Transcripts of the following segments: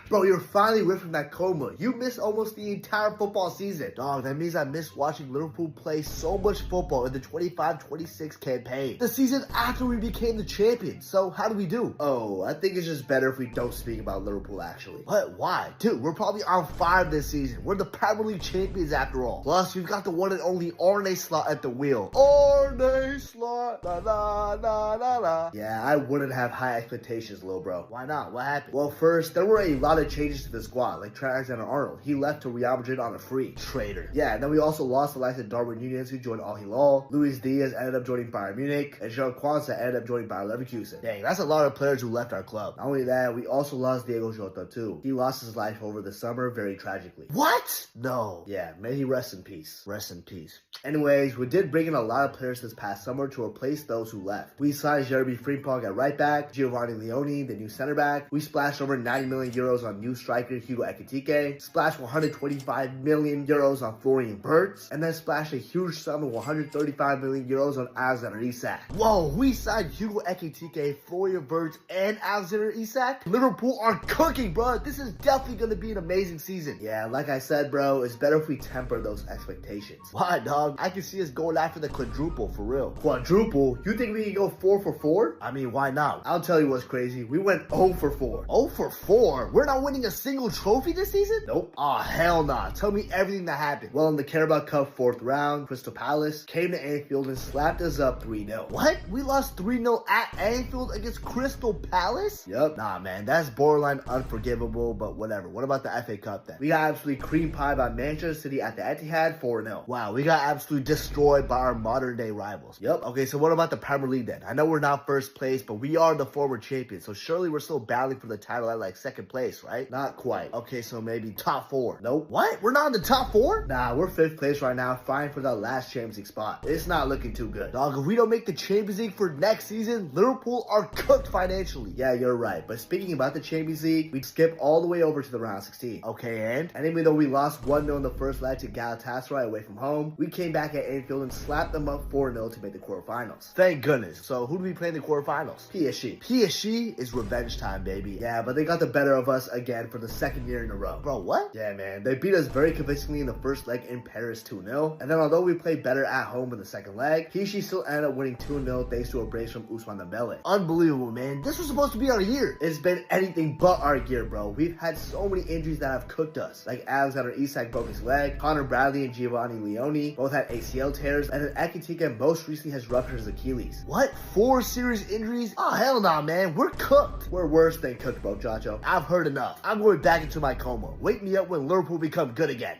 Bro, you're finally ripped from that coma. You missed almost the entire football season. Dog, that means I missed watching Liverpool play so much football in the 25-26 campaign. The season after we became the champions. So how do we do? Oh, I think it's just better if we don't speak about Liverpool actually. What? Why? Dude, we're probably on fire this season. We're the Premier League champions after all. Plus, we've got the one and only Arne Slot at the wheel. Arne Slot. La la la la la. Yeah, I wouldn't have high expectations, little bro. Why not? What happened? Well, first, there were a lot of changes to the squad, like Trent Alexander-Arnold. He left to Real Madrid on a free. Traitor. Yeah, and then we also lost the likes of Darwin Núñez, who joined Al Hilal. Luis Diaz ended up joining Bayern Munich, and Jean Kwanzaa ended up joining Bayer Leverkusen. Dang, that's a lot of players who left our club. Not only that, we also lost Diego Jota too. He lost his life over the summer very tragically. What? No. Yeah, may he rest in peace. Rest in peace. Anyways, we did bring in a lot of players this past summer to replace those who left. We signed Jeremy Frimpong at right back, Giovanni Leone, the new center back. We splashed over 90 million euros on new striker Hugo Ekitike, splashed 125 million euros on Florian Wirtz, and then splashed a huge sum of 135 million euros on Alexander Isak. Whoa, we signed Hugo Ekitike, Florian Wirtz, and Alexander Isak? Liverpool are cooking, bro. This is definitely going to be an amazing season. Yeah, like I said, bro, it's better if we temper those expectations. Why, dog? I can see us going after the quadruple, for real. Quadruple? You think we can go 4 for 4? I mean, why not? I'll tell you what's crazy. We went 0 for 4. 0 for 4? We're not winning a single trophy this season? Nope. Aw, hell nah. Tell me everything that happened. Well, in the Carabao Cup 4th round, Crystal Palace came to Anfield and slapped us up 3-0. What? We lost 3-0 at Anfield against Crystal Palace? Yup. Nah, man, that's borderline unforgivable, but whatever. What about the FA Cup then? We got absolutely cream pie by Manchester City at the Etihad 4-0. Wow, we got absolutely destroyed by our modern day rivals. Yup. Okay, so what about the Premier League then? I know we're not first place, but we are the former champions, so surely we're still battling for the title at like second place, right? Not quite. Okay, so maybe top 4. Nope. What? We're not in the top 4? Nah, we're 5th place right now, fighting for that last Champions League spot. It's not looking too good. Dog, if we don't make the Champions League for next season, Liverpool are cooked financially. Yeah, you're right. But speaking about the Champions League, we skip all the way over to the round 16. Okay, and even though we lost 1-0 in the first leg to Galatasaray away from home, we came back at Anfield and slapped them up 4-0 to make the quarterfinals. Thank goodness. So who do we play in the quarterfinals? PSG. PSG is revenge time, baby. Yeah, but they got the better of us again for the second year in a row. Bro, what? Yeah, man. They beat us very convincingly in the first leg in Paris 2-0. And then although we played better at home in the second leg, PSG still ended up winning 2-0 thanks to a brace from Ousmane Dembele. Unbelievable, man. This was supposed to be our year. It's been anything but our year, bro. We've had so many injuries that have cooked us. Like Alexander Isak broke his leg, Connor Bradley and Giovanni Leone both had ACL tears, and then Ekitike most recently has ruptured his Achilles. What? 4 serious injuries? Oh, hell nah, man. We're cooked. We're worse than cooked, bro, Chacho. I've heard enough. I'm going back into my coma. Wake me up when Liverpool become good again.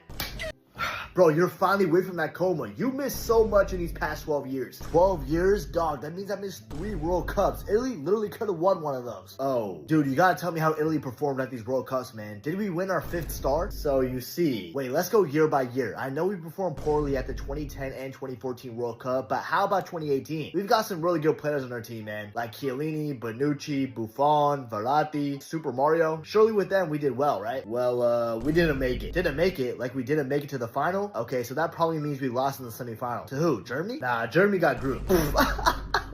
Bro, you're finally away from that coma. You missed so much in these past 12 years. 12 years? Dog, that means I missed 3 World Cups. Italy literally could have won one of those. Oh. Dude, you gotta tell me how Italy performed at these World Cups, man. Did we win our 5th star? So you see. Wait, let's go year by year. I know we performed poorly at the 2010 and 2014 World Cup, but how about 2018? We've got some really good players on our team, man. Like Chiellini, Bonucci, Buffon, Verratti, Super Mario. Surely with them, we did well, right? Well, we didn't make it. Didn't make it? Like we didn't make it to the final? Okay, so that probably means we lost in the semifinal. To who? Germany? Nah, Germany got grouped.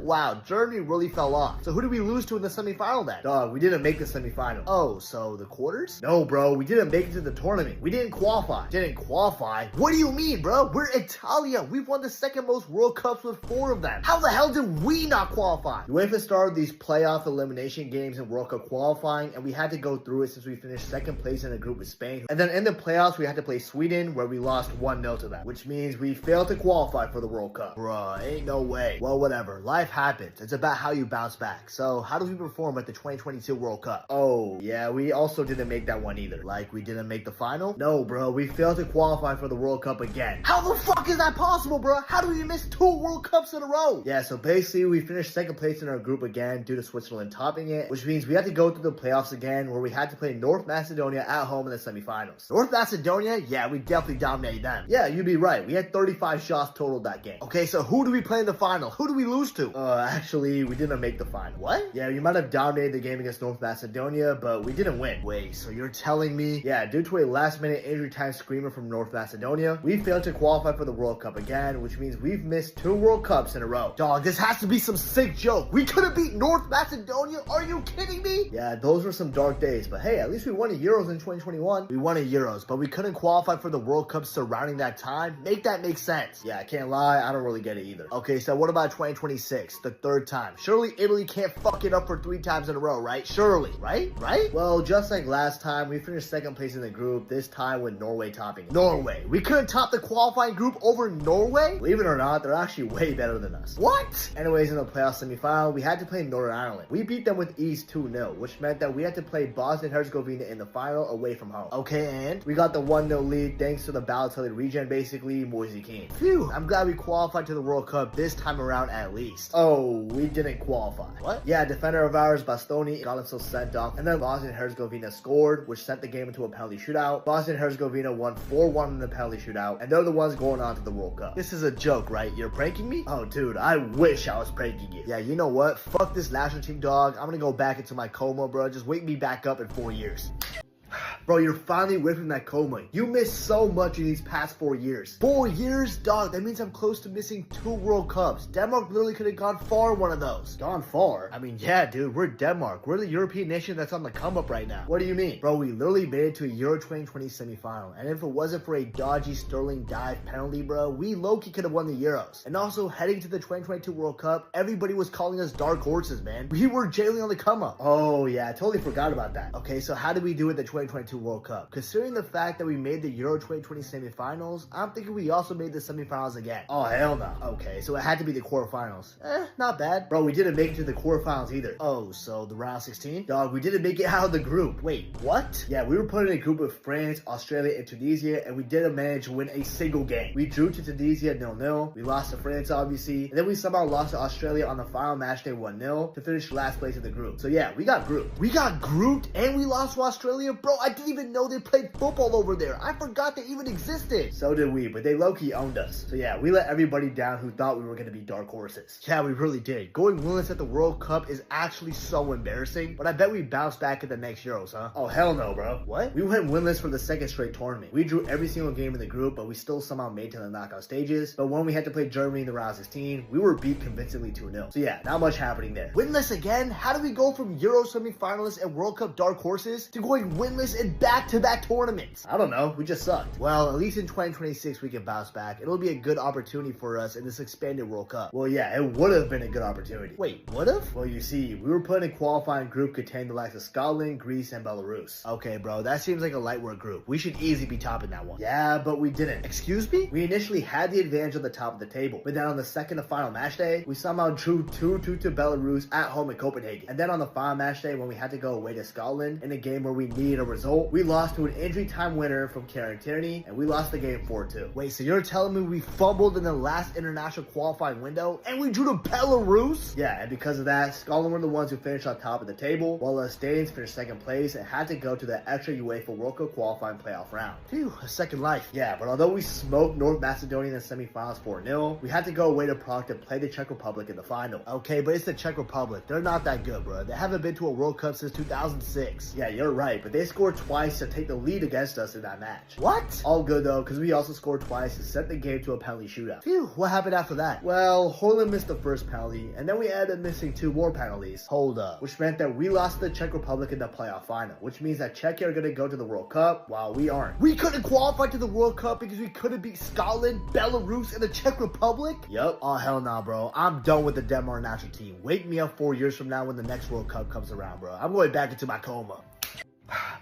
Wow, Germany really fell off. So who did we lose to in the semifinal then? Dog, we didn't make the semifinal. Oh, so the quarters? No, bro, we didn't make it to the tournament. We didn't qualify. Didn't qualify? What do you mean, bro? We're Italia. We've won the 2nd most World Cups with 4 of them. How the hell did we not qualify? UEFA started these playoff elimination games in World Cup qualifying, and we had to go through it since we finished 2nd place in a group with Spain. And then in the playoffs, we had to play Sweden, where we lost 1-0 to them, which means we failed to qualify for the World Cup. Bruh, ain't no way. Well, whatever. Life happens. It's about how you bounce back. So how did we perform at the 2022 World Cup? Oh, yeah, we also didn't make that one either. Like, we didn't make the final? No, bro, we failed to qualify for the World Cup again. How the fuck is that possible, bro? How do we miss 2 World Cups in a row? Yeah, so basically, we finished 2nd place in our group again due to Switzerland topping it, which means we had to go through the playoffs again, where we had to play North Macedonia at home in the semifinals. North Macedonia? Yeah, we definitely dominated them. Yeah, you'd be right. We had 35 shots total that game. Okay, so who do we play in the final? Who do we lose to? Actually, we didn't make the final. What? Yeah, we might have dominated the game against North Macedonia, but we didn't win. Wait, so you're telling me, yeah, due to a last-minute injury time screamer from North Macedonia, we failed to qualify for the World Cup again, which means we've missed 2 World Cups in a row. Dog, this has to be some sick joke. We could have beat North Macedonia? Are you kidding me? Yeah, those were some dark days, but hey, at least we won a Euros in 2021. We won a Euros, but we couldn't qualify for the World Cup surrounding that time. Make that make sense. Yeah, I can't lie, I don't really get it either. Okay, so what about 2026, the 3rd time? Surely Italy can't fuck it up for 3 times in a row, right? Surely, right? Well, just like last time, we finished 2nd place in the group, this time with Norway topping it. Norway? We couldn't top the qualifying group over Norway? Believe it or not, they're actually way better than us. What? Anyways, in the playoff semifinal, we had to play Northern Ireland. We beat them with ease 2-0, which meant that we had to play Bosnia and Herzegovina in the final away from home. Okay, and we got the 1-0 lead thanks to the Balotelli regen, basically, Moise Kean. Phew, I'm glad we qualified to the World Cup this time around at least. Oh, we didn't qualify. What? Yeah, defender of ours, Bastoni, got himself sent off, and then Bosnia and Herzegovina scored, which sent the game into a penalty shootout. Bosnia and Herzegovina won 4-1 in the penalty shootout, and they're the ones going on to the World Cup. This is a joke, right? You're pranking me? Oh, dude, I wish I was pranking you. Yeah, you know what? Fuck this national team, dog. I'm gonna go back into my coma, bro. Just wake me back up in 4 years. Bro, you're finally away from that coma. You missed so much in these past 4 years. 4 years? Dog, that means I'm close to missing 2 World Cups. Denmark literally could have gone far in one of those. Gone far? I mean, yeah, dude, we're Denmark. We're the European nation that's on the come up right now. What do you mean? Bro, we literally made it to a Euro 2020 semifinal. And if it wasn't for a dodgy Sterling dive penalty, bro, we low-key could have won the Euros. And also, heading to the 2022 World Cup, everybody was calling us dark horses, man. We were jailing on the come up. Oh, yeah, I totally forgot about that. Okay, so how did we do at the 2022 World Cup? Considering the fact that we made the Euro 2020 semifinals, I'm thinking we also made the semifinals again. Oh, hell no. Okay, so it had to be the quarterfinals. Not bad. Bro, we didn't make it to the quarterfinals either. Oh, so the round 16? Dog, we didn't make it out of the group. Wait, what? Yeah, we were put in a group with France, Australia, and Tunisia, and we didn't manage to win a single game. We drew to Tunisia 0-0. We lost to France, obviously, and then we somehow lost to Australia on the final match day 1-0 to finish last place in the group. So yeah, we got grouped. We got grouped and we lost to Australia? Bro, I didn't even know they played football over there. I forgot they even existed. So did we, but they low-key owned us. So yeah, we let everybody down who thought we were going to be dark horses. Yeah, we really did. Going winless at the World Cup is actually so embarrassing, but I bet we bounce back at the next Euros, huh? Oh, hell no, bro. What? We went winless for the 2nd straight tournament. We drew every single game in the group, but we still somehow made to the knockout stages. But when we had to play Germany in the round 16, we were beat convincingly 2-0. So yeah, not much happening there. Winless again? How do we go from Euro semi-finalists and World Cup dark horses to going winless in back-to-back tournaments? I don't know. We just sucked. Well, at least in 2026 we can bounce back. It'll be a good opportunity for us in this expanded World Cup. Well, yeah, it would have been a good opportunity. Wait, would have? Well, you see, we were put in a qualifying group containing the likes of Scotland, Greece, and Belarus. Okay, bro, that seems like a light work group. We should easily be topping that one. Yeah, but we didn't. Excuse me? We initially had the advantage on the top of the table, but then on the 2nd and final match day, we somehow drew 2-2 to Belarus at home in Copenhagen. And then on the final match day, when we had to go away to Scotland in a game where we needed a result, we lost to an injury time winner from Karen Tierney, and we lost the game 4-2. Wait, so you're telling me we fumbled in the last international qualifying window, and we drew to Belarus? Yeah, and because of that, Scotland were the ones who finished on top of the table, while us Danes finished 2nd place and had to go to the extra UEFA World Cup qualifying playoff round. Phew, a second life. Yeah, but although we smoked North Macedonia in the semifinals 4-0, we had to go away to Prague to play the Czech Republic in the final. Okay, but it's the Czech Republic. They're not that good, bro. They haven't been to a World Cup since 2006. Yeah, you're right, but they scored twice to take the lead against us in that match. What? All good though, because we also scored twice to set the game to a penalty shootout. Phew, what happened after that? Well, Holland missed the first penalty, and then we ended up missing 2 more penalties. Hold up. Which meant that we lost to the Czech Republic in the playoff final, which means that Czechia are going to go to the World Cup, while we aren't. We couldn't qualify to the World Cup because we couldn't beat Scotland, Belarus, and the Czech Republic? Yup. Oh, hell nah, bro. I'm done with the Denmark national team. Wake me up 4 years from now when the next World Cup comes around, bro. I'm going back into my coma.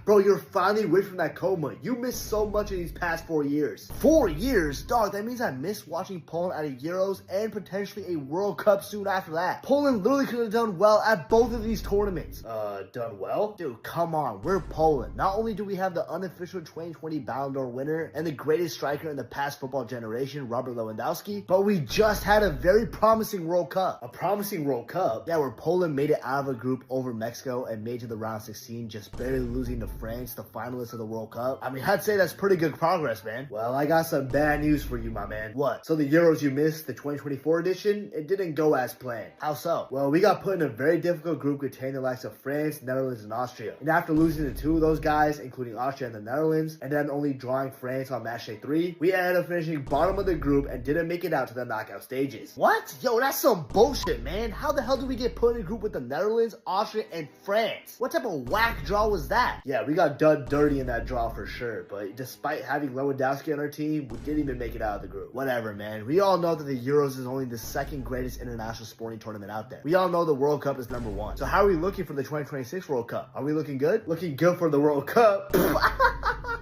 Bro, you're finally away from that coma. You missed so much in these past 4 years. 4 years? Dog, that means I missed watching Poland at a Euros and potentially a World Cup soon after that. Poland literally could have done well at both of these tournaments. Done well? Dude, come on. We're Poland. Not only do we have the unofficial 2020 Ballon d'Or winner and the greatest striker in the past football generation, Robert Lewandowski, but we just had a very promising World Cup. A promising World Cup? Yeah, where Poland made it out of a group over Mexico and made to the round 16, just barely losing to France, the finalists of the World Cup. I mean, I'd say that's pretty good progress, man. Well, I got some bad news for you, my man. What? So the Euros you missed, the 2024 edition, it didn't go as planned. How so? Well, we got put in a very difficult group containing the likes of France, Netherlands, and Austria. And after losing to two of those guys, including Austria and the Netherlands, and then only drawing France on match day 3, we ended up finishing bottom of the group and didn't make it out to the knockout stages. What? Yo, that's some bullshit, man. How the hell did we get put in a group with the Netherlands, Austria, and France? What type of whack draw was that? Yeah, we got done dirty in that draw for sure, but despite having Lewandowski on our team, we didn't even make it out of the group. Whatever, man. We all know that the Euros is only the second greatest international sporting tournament out there. We all know the World Cup is number 1. So how are we looking for the 2026 World Cup? Are we looking good? Looking good for the World Cup?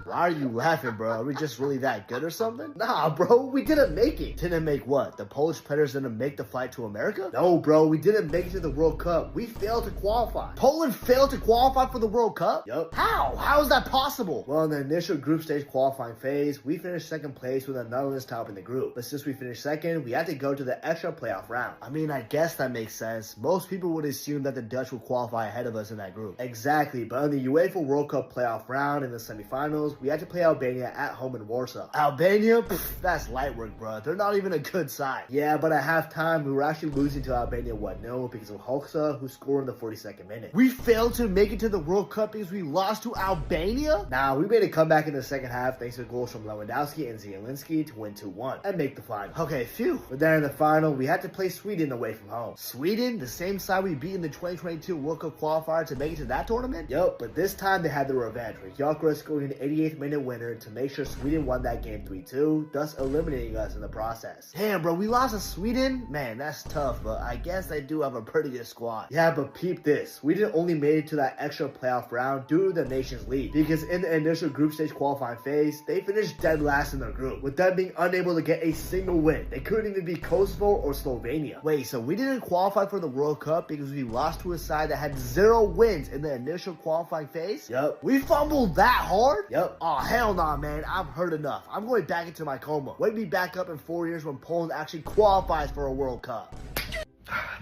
Why are you laughing, bro? Are we just really that good or something? Nah, bro, we didn't make it. Didn't make what? The Polish players didn't make the flight to America? No, bro, we didn't make it to the World Cup. We failed to qualify. Poland failed to qualify for the World Cup? Yup. How? How is that possible? Well, in the initial group stage qualifying phase, we finished second place with the Netherlands topping the group. But since we finished second, we had to go to the extra playoff round. I mean, I guess that makes sense. Most people would assume that the Dutch would qualify ahead of us in that group. Exactly, but in the UEFA World Cup playoff round in the semifinals, we had to play Albania at home in Warsaw. Albania? Pff, that's light work, bro. They're not even a good side. Yeah, but at halftime, we were actually losing to Albania 1-0 because of Hoxha, who scored in the 42nd minute. We failed to make it to the World Cup because we lost to Albania? Nah, we made a comeback in the second half thanks to goals from Lewandowski and Zielinski to win 2-1 and make the final. Okay, phew. But then in the final, we had to play Sweden away from home. Sweden? The same side we beat in the 2022 World Cup qualifier to make it to that tournament? Yup, but this time they had the revenge with Gyökeres scoring an 88th minute winner to make sure Sweden won that game 3-2, thus eliminating us in the process. Damn, bro, we lost to Sweden? Man, that's tough, but I guess they do have a pretty good squad. Yeah, but peep this. Sweden only made it to that extra playoff round due to the Nations League, because in the initial group stage qualifying phase, they finished dead last in their group, with them being unable to get a single win. They couldn't even beat Kosovo or Slovenia. Wait, so we didn't qualify for the World Cup because we lost to a side that had 0 wins in the initial qualifying phase? Yup. We fumbled that hard? Yup. Oh, hell nah, man. I've heard enough. I'm going back into my coma. Wake me back up in 4 years when Poland actually qualifies for a World Cup.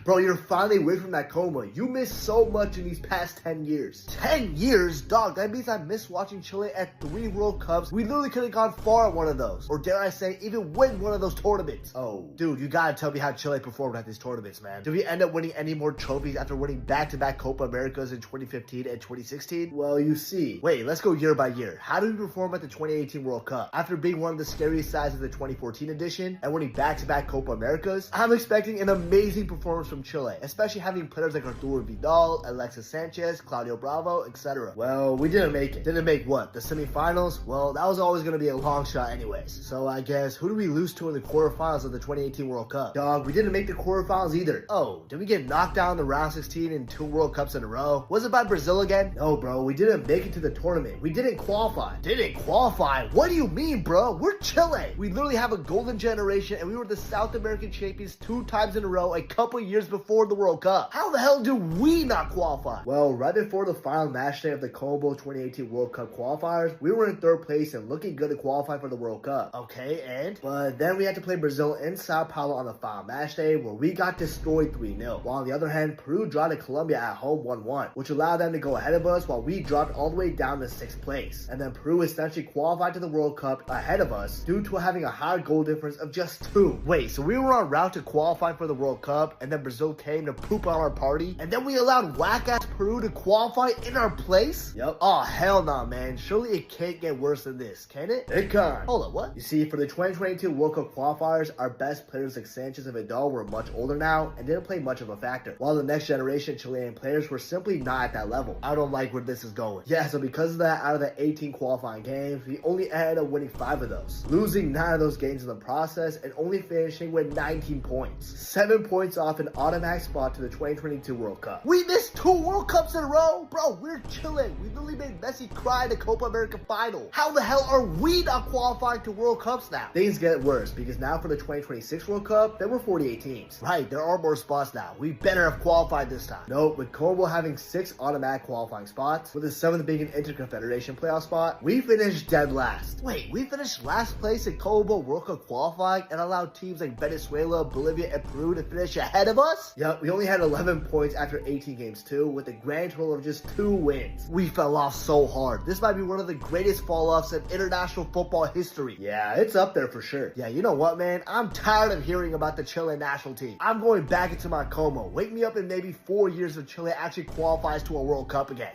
Bro, you're finally away from that coma. You missed so much in these past 10 years. 10 years? Dog, that means I missed watching Chile at 3 World Cups. We literally could have gone far at one of those. Or dare I say, even win one of those tournaments. Oh, dude, you gotta tell me how Chile performed at these tournaments, man. Did we end up winning any more trophies after winning back-to-back Copa Americas in 2015 and 2016? Well, you see. Wait, let's go year by year. How did we perform at the 2018 World Cup? After being one of the scariest sides of the 2014 edition and winning back-to-back Copa Americas, I'm expecting an amazing performance from Chile, especially having players like Arturo Vidal, Alexis Sanchez, Claudio Bravo, etc. Well, we didn't make it. Didn't make what? The semifinals? Well, that was always going to be a long shot anyways. So I guess, who do we lose to in the quarterfinals of the 2018 World Cup? Dog, we didn't make the quarterfinals either. Oh, did we get knocked out in the round 16 in 2 World Cups in a row? Was it by Brazil again? No, bro, we didn't make it to the tournament. We didn't qualify. Didn't qualify? What do you mean, bro? We're Chile. We literally have a golden generation and we were the South American champions 2 times in a row a couple years before the World Cup. How the hell do we not qualify? Well, right before the final match day of the Combo 2018 World Cup qualifiers, we were in 3rd place and looking good to qualify for the World Cup. Okay, and? But then we had to play Brazil in Sao Paulo on the final match day where we got destroyed 3-0. While on the other hand, Peru dropped to Colombia at home 1-1, which allowed them to go ahead of us while we dropped all the way down to 6th place. And then Peru essentially qualified to the World Cup ahead of us due to having a higher goal difference of just 2. Wait, so we were en route to qualify for the World Cup and then Brazil came to poop on our party, and then we allowed whack-ass Peru to qualify in our place? Yep. Oh, hell nah, man. Surely it can't get worse than this, can it? It can. Hold up, what? You see, for the 2022 World Cup qualifiers, our best players like Sanchez and Vidal were much older now and didn't play much of a factor, while the next generation Chilean players were simply not at that level. I don't like where this is going. Yeah, so because of that, out of the 18 qualifying games, we only ended up winning 5 of those, losing 9 of those games in the process and only finishing with 19 points. 7 points off an automatic spot to the 2022 World Cup. We missed 2 World Cups in a row? Bro, we're chilling. We literally made Messi cry in the Copa America final. How the hell are we not qualifying to World Cups now? Things get worse because now for the 2026 World Cup, there were 48 teams. Right, there are more spots now. We better have qualified this time. Nope, with Combo having 6 automatic qualifying spots, with the 7th being an Interconfederation playoff spot, we finished dead last. Wait, we finished last place in Combo World Cup qualifying and allowed teams like Venezuela, Bolivia, and Peru to finish ahead of us? us? Yep, we only had 11 points after 18 games too, with a grand total of just 2 wins. We fell off so hard. This might be one of the greatest fall-offs in international football history. Yeah, it's up there for sure. Yeah, you know what, man? I'm tired of hearing about the Chile national team. I'm going back into my coma. Wake me up in maybe 4 years if Chile actually qualifies to a World Cup again.